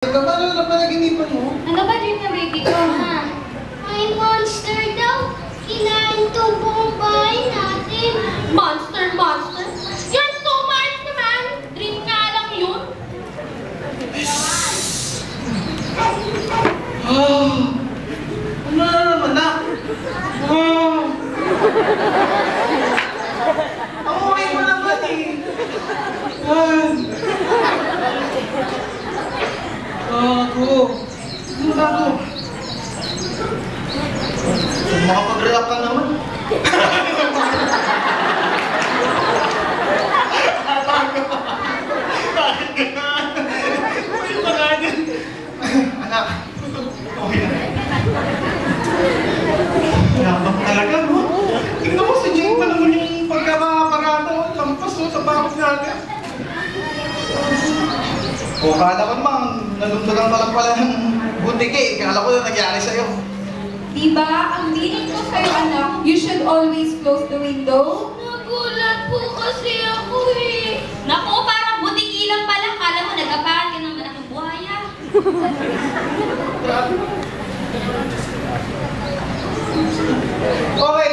Paano na panaginipan mo? Ano ba din na baby ko, ha? May monster daw. Kinain to buong bahay natin. Monster, monster? You're so smart naman! Dream nga lang yun. Ano na naman na? Okay mo naman eh. Gago. Ano gago? Makapag-react ka naman. Bakit ganun? Uy, pangalan. Anak. Okay na. Labang talaga, no? Tignan mo si Jane pa naman yung pagkakaparada o lampas sa bakit natin. O, kala ko naman, nalundugan pa lang pala ng butik eh. Kala ko na nagyari sa'yo. Diba, ang meaning ko sa'yo, anak, you should always close the window. Nagulat po kasi ako eh. Naku, parang butiki lang pala. Kala mo, nag-apahan ka ng malaking buhaya. Okay,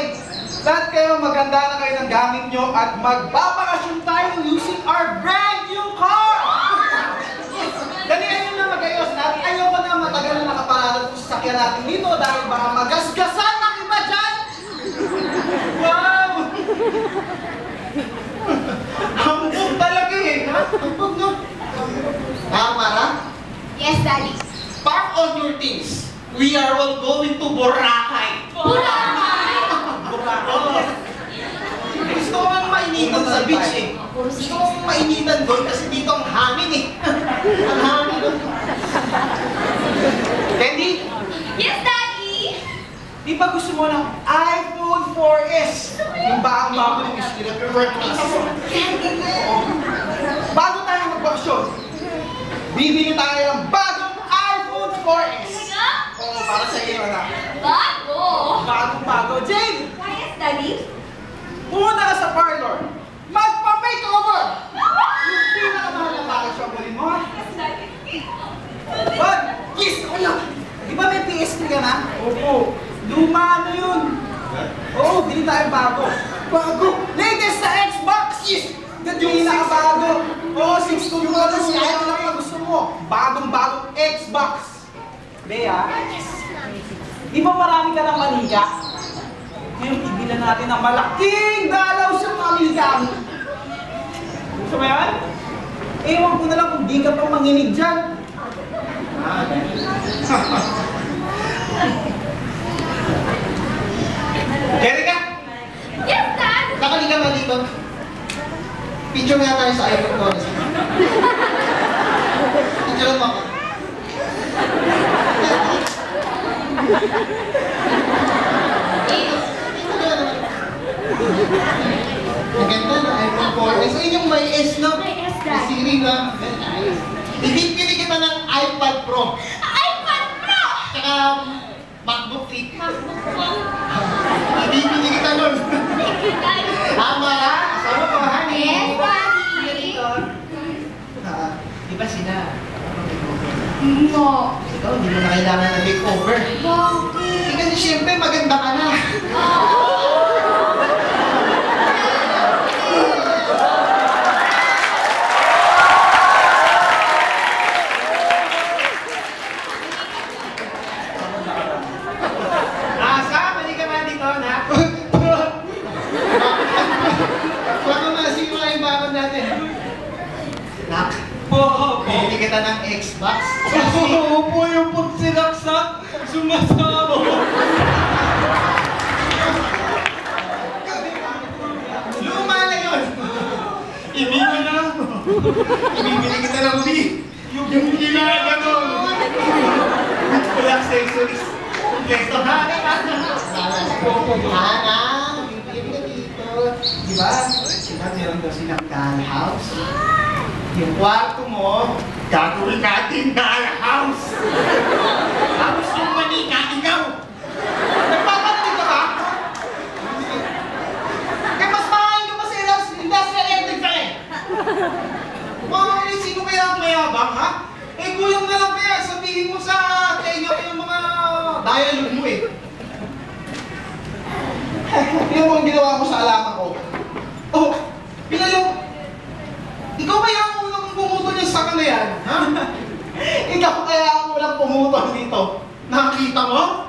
lahat kayo maganda na kayo ng gamit nyo at magbabakasyon tayo using our brand new car! Dalihan nyo na mag-ayos natin. Ayoko na matagal na nakaparada sa sasakyan natin dito dahil baka magasgasan ng iba dyan! Wow! Hambog talaga eh! Hambog no? Mara? Yes, Daddy. Pack all your things. We are all going to Boracay. Boracay? Oo. Gusto ko nga mainitan sa beach eh. Gusto ko mainitan doon kasi dito ang hangin eh. Ang hangin doon. Candy? Yes, Daddy! Di ba gusto mo ng iPhone 4S? Yung bago ng skill of your workplace. Bago tayo magbakasyon, bibili tayo ng bagong iPhone 4S. Oo, para sa iyo na. Bago! Bagong-bago. Jane! Yes, Daddy? Pumunta ka sa parlor. Magpa-makeover! Yung pinakamahal na package ang bulin mo, ha? Yes, Daddy. Wag! Yes! Ako lang! Di ba may PS3 ka na? Opo. Luma ano yun? Oo, bili tayo bago. Bago! Latest sa Xbox! Yes! Yung pinakabago. Oo, 6 controllers. Ayaw lang na gusto mo. Bagong-bagong Xbox. Bea? Di ba marami ka ng maniga? Ngayon, ibilan natin ng malaking dalaw sa maniga. Gusto mo yan? Ewan ko na lang kung di ka pang manginig dyan. Jerica! Yes, Dad. Nakali ka nga dito. Picture nga tayo sa iPhone ko. Picture mo ako. Maganda na iPhone 4S. Ayun yung may S na. May S, Dad. May Siri na. Ibibili kita ng iPad Pro. iPad Pro! Tsaka MacBook Fit. MacBook Pro. Ibibili kita nun. Daddy. Tama na. Asawa ko, honey. Yes, Daddy. Dito. Di ba sila? No. Ikaw, hindi mo na kailangan ng makeover. Bakit? Eh, kasi siyempre, maganda ka na. Asa, mali ka na dito, anak. Baka masira yung bakod natin. Nak, bibili kita ng Xbox. Oo po, yung pagsilaksak, sumasama. Luma na yun! Ibibili na. Ibibili kita ng Wii. Yung ginaganon. With accessories. Kompleto. Hana. Bibili ka dito. Diba? Diba meron daw silang dollhouse? Yung kwarto mo, gagawin natin dollhouse. Tapos yung manika, ikaw. Nagpapatid ka ba? Kaya mas makain ka pa sa industrial electric pa eh. Mga sino kaya ang mayabang, ha? Eh, kulang na lang kaya mo ang ginawa mo sa alaman ko. Oh, Pilalo, ikaw kaya ang unang pumutol yung saka na yan, ha? Ikaw kaya ang unang pumutol dito. Nakakita mo?